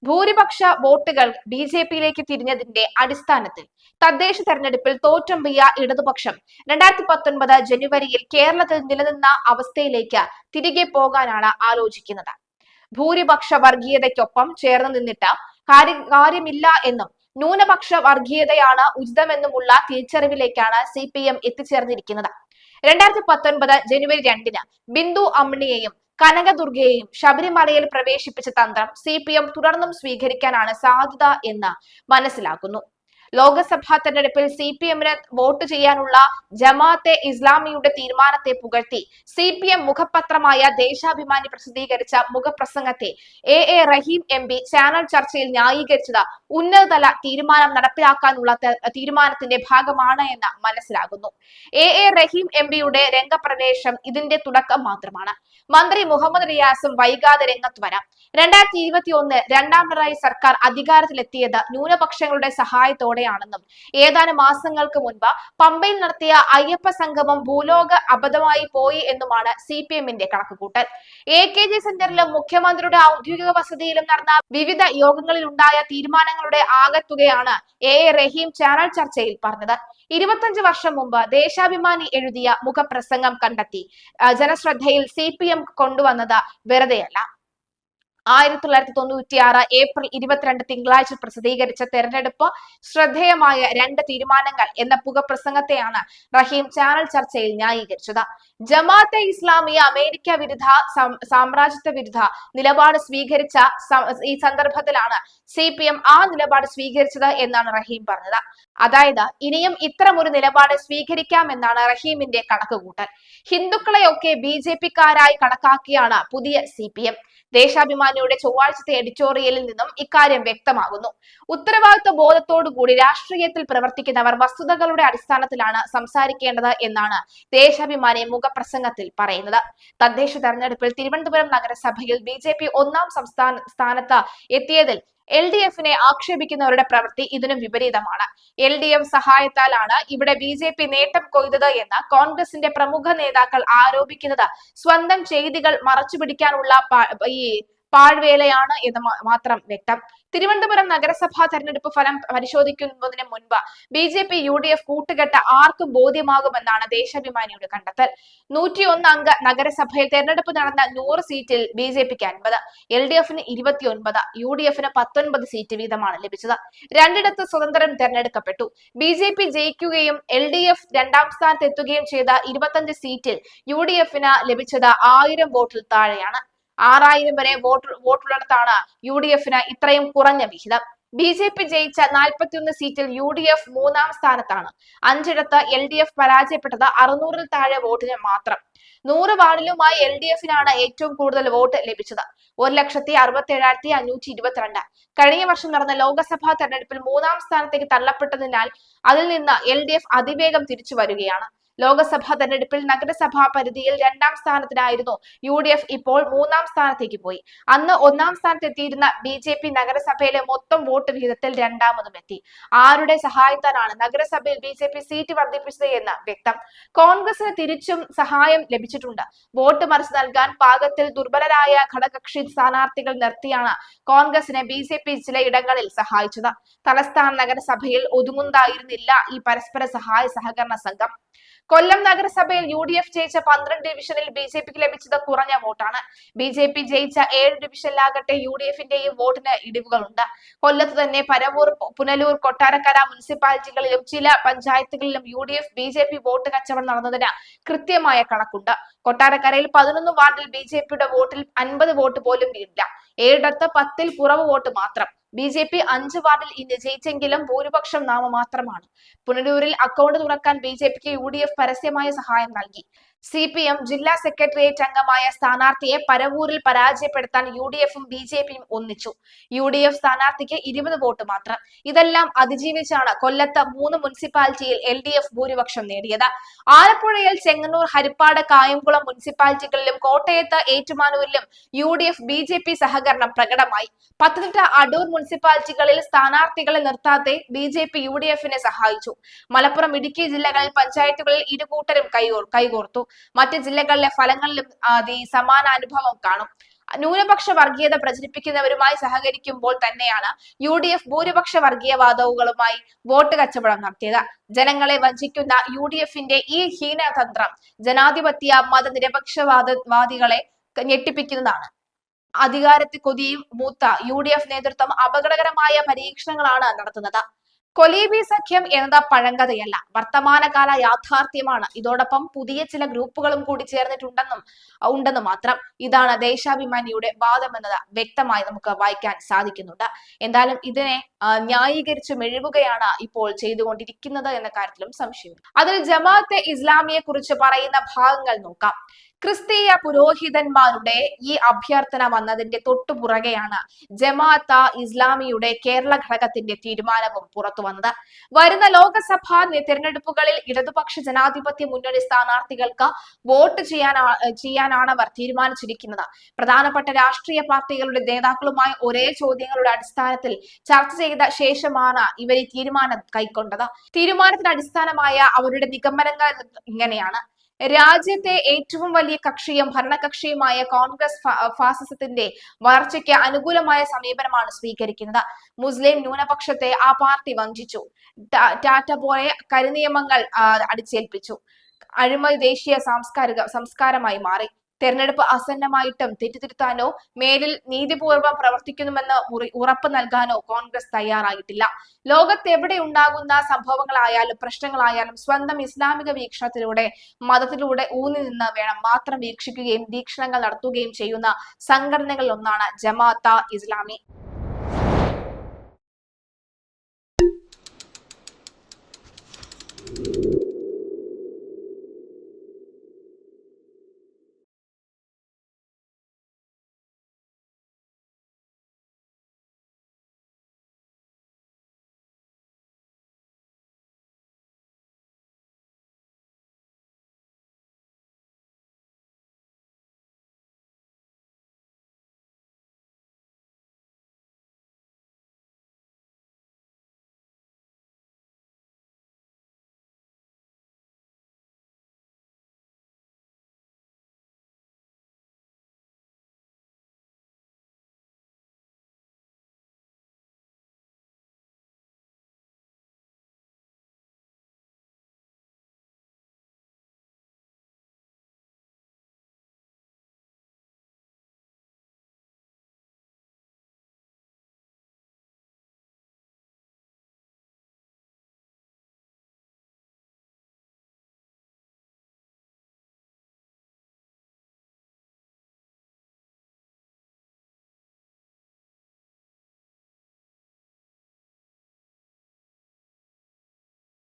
ഭൂരിപക്ഷ വോട്ടുകൾ ബി.ജെ.പിയിലേക്ക് തിരിഞ്ഞതിന്റെ അടിസ്ഥാനത്തിൽ തദ്ദേശ തെരഞ്ഞെടുപ്പിൽ തോറ്റമ്പിയ ഇടതുപക്ഷം 2019 ജനുവരിയിൽ കേരളത്തിൽ നിലനിന്ന അവസ്ഥയിലേക്ക് തിരികെ പോകാനാണ് ആലോചിക്കുന്നത്. ഭൂരിപക്ഷ വർഗീയതയ്ക്കൊപ്പം ചേർന്ന് നിന്നിട്ട് കാര്യമില്ല എന്നും ന്യൂനപക്ഷ വർഗീയതയാണ് ഉചിതമെന്നുമുള്ള തിരിച്ചറിവിലേക്കാണ് CPM എത്തിച്ചേർന്നിരിക്കുന്നത്. 2019 ജനുവരി 2-ന് ബിന്ദു അമ്മിണിയെയും കനകദുർഗയെയും ശബരിമലയിൽ പ്രവേശിപ്പിച്ച തന്ത്രം CPM തുടർന്നും സ്വീകരിക്കാനാണ് സാധ്യത എന്ന് മനസ്സിലാക്കുന്നു. ലോക്സഭാ തെരഞ്ഞെടുപ്പിൽ CPM-ന് വോട്ട് ചെയ്യാനുള്ള ജമാഅത്തെ ഇസ്ലാമിയുടെ തീരുമാനത്തെ പുകഴ്ത്തി CPM മുഖപത്രമായ ദേശാഭിമാനി പ്രസിദ്ധീകരിച്ച മുഖപ്രസംഗത്തെ A റഹീം MP ചാനൽ ചർച്ചയിൽ ന്യായീകരിച്ചത് ഉന്നതതല തീരുമാനം നടപ്പിലാക്കാനുള്ള തീരുമാനത്തിന്റെ ഭാഗമാണ് എന്ന് മനസ്സിലാകുന്നു. A റഹീം MPയുടെ രംഗപ്രവേശം ഇതിന്റെ തുടക്കം മാത്രമാണ്. മന്ത്രി മുഹമ്മദ് റിയാസും വൈകാതെ രംഗത്ത് വരാം. 2021 രണ്ടാം പിണറായി സർക്കാർ അധികാരത്തിലെത്തിയത് ന്യൂനപക്ഷങ്ങളുടെ സഹായത്തോടെയാണെന്നും ഏതാനും മാസങ്ങൾക്ക് മുൻപ് പമ്പയിൽ നടത്തിയ അയ്യപ്പ സംഗമം ഭൂലോക അബദ്ധമായി പോയി എന്നുമാണ് CPM-ന്റെ കണക്കുകൂട്ടൽ. AKG സെന്ററിലും മുഖ്യമന്ത്രിയുടെ ഔദ്യോഗിക വസതിയിലും നടന്ന വിവിധ യോഗങ്ങളിലുണ്ടായ തീരുമാനങ്ങളുടെ ആകെത്തുകയാണ് A റഹീം ചാനൽ ചർച്ചയിൽ പറഞ്ഞത്. 25 വർഷം മുമ്പ് ദേശാഭിമാനി എഴുതിയ മുഖപ്രസംഗം കണ്ടെത്തി ജനശ്രദ്ധയിൽ CPM കൊണ്ടുവന്നത് വെറുതെയല്ല. 1996 ഏപ്രിൽ 22 തിങ്കളാഴ്ച പ്രസിദ്ധീകരിച്ച തെരഞ്ഞെടുപ്പ് ശ്രദ്ധേയമായ 2 തീരുമാനങ്ങൾ എന്ന മുഖപ്രസംഗത്തെയാണ് റഹീം ചാനൽ ചർച്ചയിൽ ന്യായീകരിച്ചത്. ജമാഅത്തെ ഇസ്ലാമി അമേരിക്ക വിരുദ്ധ സാമ്രാജ്യത്വ വിരുദ്ധ നിലപാട് സ്വീകരിച്ച ഈ സന്ദർഭത്തിലാണ് CPM ആ നിലപാട് സ്വീകരിച്ചത് എന്നാണ് റഹീം പറഞ്ഞത്. അതായത് ഇനിയും ഇത്തരമൊരു നിലപാട് സ്വീകരിക്കാമെന്നാണ് റഹീമിന്റെ കണക്കുകൂട്ടൽ. ഹിന്ദുക്കളെയൊക്കെ BJP-ക്കാരായി കണക്കാക്കിയാണ് പുതിയ CPM. ദേശാഭിമാനിയുടെ ചൊവ്വാഴ്ചത്തെ എഡിറ്റോറിയലിൽ നിന്നും ഇക്കാര്യം വ്യക്തമാകുന്നു. ഉത്തരവാദിത്വ ബോധത്തോടുകൂടി രാഷ്ട്രീയത്തിൽ പ്രവർത്തിക്കുന്നവർ വസ്തുതകളുടെ അടിസ്ഥാനത്തിലാണ് സംസാരിക്കേണ്ടത് എന്നാണ് ദേശാഭിമാനി മുഖപ്രസംഗത്തിൽ പറയുന്നത്. തദ്ദേശ തെരഞ്ഞെടുപ്പിൽ തിരുവനന്തപുരം നഗരസഭയിൽ BJP ഒന്നാം സ്ഥാനത്ത് എത്തിയതിൽ LDF-നെ ആക്ഷേപിക്കുന്നവരുടെ പ്രവൃത്തി ഇതിനും വിപരീതമാണ്. LDF സഹായത്താലാണ് ഇവിടെ BJP നേട്ടം കൊയ്തത് എന്ന് കോൺഗ്രസിന്റെ പ്രമുഖ നേതാക്കൾ ആരോപിക്കുന്നത് സ്വന്തം ചെയ്തികൾ മറച്ചുപിടിക്കാനുള്ള പാഴ്വേലയാണ് എന്ന് മാത്രം വ്യക്തം. തിരുവനന്തപുരം നഗരസഭാ തെരഞ്ഞെടുപ്പ് ഫലം പരിശോധിക്കുന്നതിന് മുൻപ് BJP UDF കൂട്ടുകെട്ട് ആർക്കും ബോധ്യമാകുമെന്നാണ് ദേശാഭിമാനിയുടെ കണ്ടെത്തൽ. 101 അംഗ നഗരസഭയിൽ തെരഞ്ഞെടുപ്പ് നടന്ന 100 സീറ്റിൽ BJP-ക്ക് 50, LDF-ന് 29, UDF-ന് 19 സീറ്റ് വീതമാണ് ലഭിച്ചത്. രണ്ടിടത്ത് സ്വതന്ത്രം തെരഞ്ഞെടുക്കപ്പെട്ടു. BJP ജയിക്കുകയും LDF രണ്ടാം സ്ഥാനത്ത് എത്തുകയും ചെയ്ത 25 സീറ്റിൽ UDF-ന് ലഭിച്ചത് 1000 വോട്ടിൽ താഴെയാണ്. 6000 വരെ വോട്ടുള്ളിടത്താണ് UDF-ന് ഇത്രയും കുറഞ്ഞ വിഹിതം. BJP ജയിച്ച 41 സീറ്റിൽ UDF മൂന്നാം സ്ഥാനത്താണ്. 5ഇടത്ത് LDF പരാജയപ്പെട്ടത് 600-ൽ താഴെ വോട്ടിന് മാത്രം. 100 വാർഡിലുമായി LDF-നാണ് ഏറ്റവും കൂടുതൽ വോട്ട് ലഭിച്ചത്, 1,67,522. കഴിഞ്ഞ വർഷം നടന്ന ലോക്സഭാ തെരഞ്ഞെടുപ്പിൽ മൂന്നാം സ്ഥാനത്തേക്ക് തള്ളപ്പെട്ടതിനാൽ അതിൽ നിന്ന് LDF അതിവേഗം തിരിച്ചു വരികയാണ്. ലോക്സഭാ തെരഞ്ഞെടുപ്പിൽ നഗരസഭാ പരിധിയിൽ 2ാം സ്ഥാനത്തിനായിരുന്നു UDF, ഇപ്പോൾ 3ാം സ്ഥാനത്തേക്ക് പോയി. അന്ന് 1ാം സ്ഥാനത്തെത്തിയിരുന്ന BJP നഗരസഭയിലെ മൊത്തം വോട്ട് വിഹിതത്തിൽ 2ാമതും എത്തി. ആരുടെ സഹായത്താലാണ് നഗരസഭയിൽ BJP സീറ്റ് വർദ്ധിപ്പിച്ചത് എന്ന് വ്യക്തം. കോൺഗ്രസിന് തിരിച്ചും സഹായം ലഭിച്ചിട്ടുണ്ട്. വോട്ട് മറിച്ച് നൽകാൻ പാകത്തിൽ ദുർബലരായ ഘടകകക്ഷി സ്ഥാനാർത്ഥികൾ നിർത്തിയാണ് കോൺഗ്രസിനെ BJP ചിലയിടങ്ങളിൽ സഹായിച്ചത്. തലസ്ഥാന നഗരസഭയിൽ ഒതുങ്ങുന്നതായിരുന്നില്ല ഈ പരസ്പര സഹായ സഹകരണ സംഘം. കൊല്ലം നഗരസഭയിൽ UDF ജയിച്ച 12 ഡിവിഷനിൽ BJP-ക്ക് ലഭിച്ചത് കുറഞ്ഞ വോട്ടാണ്. BJP ജയിച്ച 7 ഡിവിഷനിലാകട്ടെ UDF-ന്റെയും വോട്ടിന് ഇടിവുകളുണ്ട്. കൊല്ലത്ത് തന്നെ പരവൂർ, പുനലൂർ, കൊട്ടാരക്കര മുനിസിപ്പാലിറ്റികളിലും ചില പഞ്ചായത്തുകളിലും UDF BJP വോട്ട് കച്ചവടം നടന്നതിന് കൃത്യമായ കണക്കുണ്ട്. കൊട്ടാരക്കരയിൽ 11 വാർഡിൽ BJP-യുടെ വോട്ടിൽ 50 വോട്ട് പോലും ഇല്ല. 7ഇടത്ത് 10-ൽ കുറവ് വോട്ട് മാത്രം. BJP 5 വാർഡിൽ ഇന്ന് ജയിച്ചെങ്കിലും ഭൂരിപക്ഷം നാമമാത്രമാണ്. പുനലൂരിൽ അക്കൗണ്ട് തുറക്കാൻ BJP-ക്ക് UDF പരസ്യമായ സഹായം നൽകി. CPM ജില്ലാ സെക്രട്ടേറിയറ്റ് അംഗമായ സ്ഥാനാർത്ഥിയെ പരവൂരിൽ പരാജയപ്പെടുത്താൻ UDF-ഉം BJP-യും ഒന്നിച്ചു. UDF സ്ഥാനാർത്ഥിക്ക് 20 വോട്ട് മാത്രം. ഇതെല്ലാം അതിജീവിച്ചാണ് കൊല്ലത്ത് 3 മുനിസിപ്പാലിറ്റിയിൽ LDF ഭൂരിപക്ഷം നേടിയത്. ആലപ്പുഴയിൽ ചെങ്ങന്നൂർ, ഹരിപ്പാട്, കായംകുളം മുനിസിപ്പാലിറ്റികളിലും കോട്ടയത്ത് ഏറ്റുമാനൂരിലും UDF BJP സഹകരണം പ്രകടമായി. പത്തനംതിട്ട, അടൂർ മുനിസിപ്പാലിറ്റികളിൽ സ്ഥാനാർത്ഥികളെ നിർത്താതെ BJP UDF-നെ സഹായിച്ചു. മലപ്പുറം, ഇടുക്കി ജില്ലകളിൽ പഞ്ചായത്തുകളിൽ ഇരുകൂട്ടരും കൈകോർത്തു. മറ്റ് ജില്ലകളിലെ ഫലങ്ങളിലും സമാന അനുഭവം കാണും. ന്യൂനപക്ഷ വർഗീയത പ്രചരിപ്പിക്കുന്നവരുമായി സഹകരിക്കുമ്പോൾ തന്നെയാണ് UDF ഭൂരിപക്ഷ വർഗീയവാദവുകളുമായി വോട്ട് കച്ചവടം നടത്തിയത്. ജനങ്ങളെ വഞ്ചിക്കുന്ന UDFന്റെ ഈ ഹീനതന്ത്രം ജനാധിപത്യ മതനിരപക്ഷവാദികളെ ഞെട്ടിപ്പിക്കുന്നതാണ്. അധികാരത്തിൽ കൊതിയും മൂത്ത UDF നേതൃത്വം അപകടകരമായ പരീക്ഷണങ്ങളാണ് നടത്തുന്നത്. കൊലീബി സഖ്യം എന്നത് പഴങ്കഥയല്ല, വർത്തമാനകാല യാഥാർത്ഥ്യമാണ്. ഇതോടൊപ്പം പുതിയ ചില ഗ്രൂപ്പുകളും കൂടി ചേർന്നിട്ടുണ്ടെന്ന് മാത്രം. ഇതാണ് ദേശാഭിമാനിയുടെ വാദമെന്നത് വ്യക്തമായി നമുക്ക് വായിക്കാൻ സാധിക്കുന്നുണ്ട്. എന്തായാലും ഇതിനെ ന്യായീകരിച്ച് മെഴുകുകയാണ് ഇപ്പോൾ ചെയ്തുകൊണ്ടിരിക്കുന്നത് എന്ന കാര്യത്തിലും സംശയമില്ല. അതിൽ ജമാഅത്തെ ഇസ്ലാമിയെ കുറിച്ച് പറയുന്ന ഭാഗങ്ങൾ നോക്കാം. ക്രിസ്തീയ പുരോഹിതന്മാരുടെ ഈ അഭ്യർത്ഥന വന്നതിന്റെ തൊട്ടുപുറകെയാണ് ജമാഅത്ത ഇസ്ലാമിയുടെ കേരള ഘടകത്തിന്റെ തീരുമാനവും പുറത്തു വന്നത്. വരുന്ന ലോക്സഭാ തെരഞ്ഞെടുപ്പുകളിൽ ഇടതുപക്ഷ ജനാധിപത്യ മുന്നണി സ്ഥാനാർത്ഥികൾക്ക് വോട്ട് ചെയ്യാനാണ് അവർ തീരുമാനിച്ചിരിക്കുന്നത്. പ്രധാനപ്പെട്ട രാഷ്ട്രീയ പാർട്ടികളുടെ നേതാക്കളുമായി ഒരേ ചോദ്യങ്ങളുടെ അടിസ്ഥാനത്തിൽ ചർച്ച ചെയ്ത ശേഷമാണ് ഇവർ ഈ തീരുമാനം കൈക്കൊണ്ടത്. തീരുമാനത്തിന് അടിസ്ഥാനമായ അവരുടെ നിഗമനങ്ങൾ ഇങ്ങനെയാണ്. രാജ്യത്തെ ഏറ്റവും വലിയ കക്ഷിയും ഭരണകക്ഷിയുമായ കോൺഗ്രസ് ഫാസിസത്തിന്റെ വളർച്ചയ്ക്ക് അനുകൂലമായ സമീപനമാണ് സ്വീകരിക്കുന്നത്. മുസ്ലിം ന്യൂനപക്ഷത്തെ ആ പാർട്ടി വഞ്ചിച്ചു. ടാറ്റ പോലെ കരിനിയമങ്ങൾ അടിച്ചേൽപ്പിച്ചു. അഴിമതി ദേശീയ സംസ്കാരമായി മാറി. തെരഞ്ഞെടുപ്പ് ആസന്നമായിട്ടും തെറ്റുതിരുത്താനോ മേലിൽ നീതിപൂർവ്വം പ്രവർത്തിക്കുന്നുമെന്ന് ഉറപ്പ് നൽകാനോ കോൺഗ്രസ് തയ്യാറായിട്ടില്ല. ലോകത്തെവിടെ ഉണ്ടാകുന്ന സംഭവങ്ങളായാലും പ്രശ്നങ്ങളായാലും സ്വന്തം ഇസ്ലാമിക വീക്ഷണത്തിലൂടെ മതത്തിലൂടെ ഊന്നി നിന്ന് വേണം മാത്രം വീക്ഷിക്കുകയും വീക്ഷണങ്ങൾ നടത്തുകയും ചെയ്യുന്ന സംഘടനകളിൽ ഒന്നാണ് ജമാഅത്ത ഇസ്ലാമി.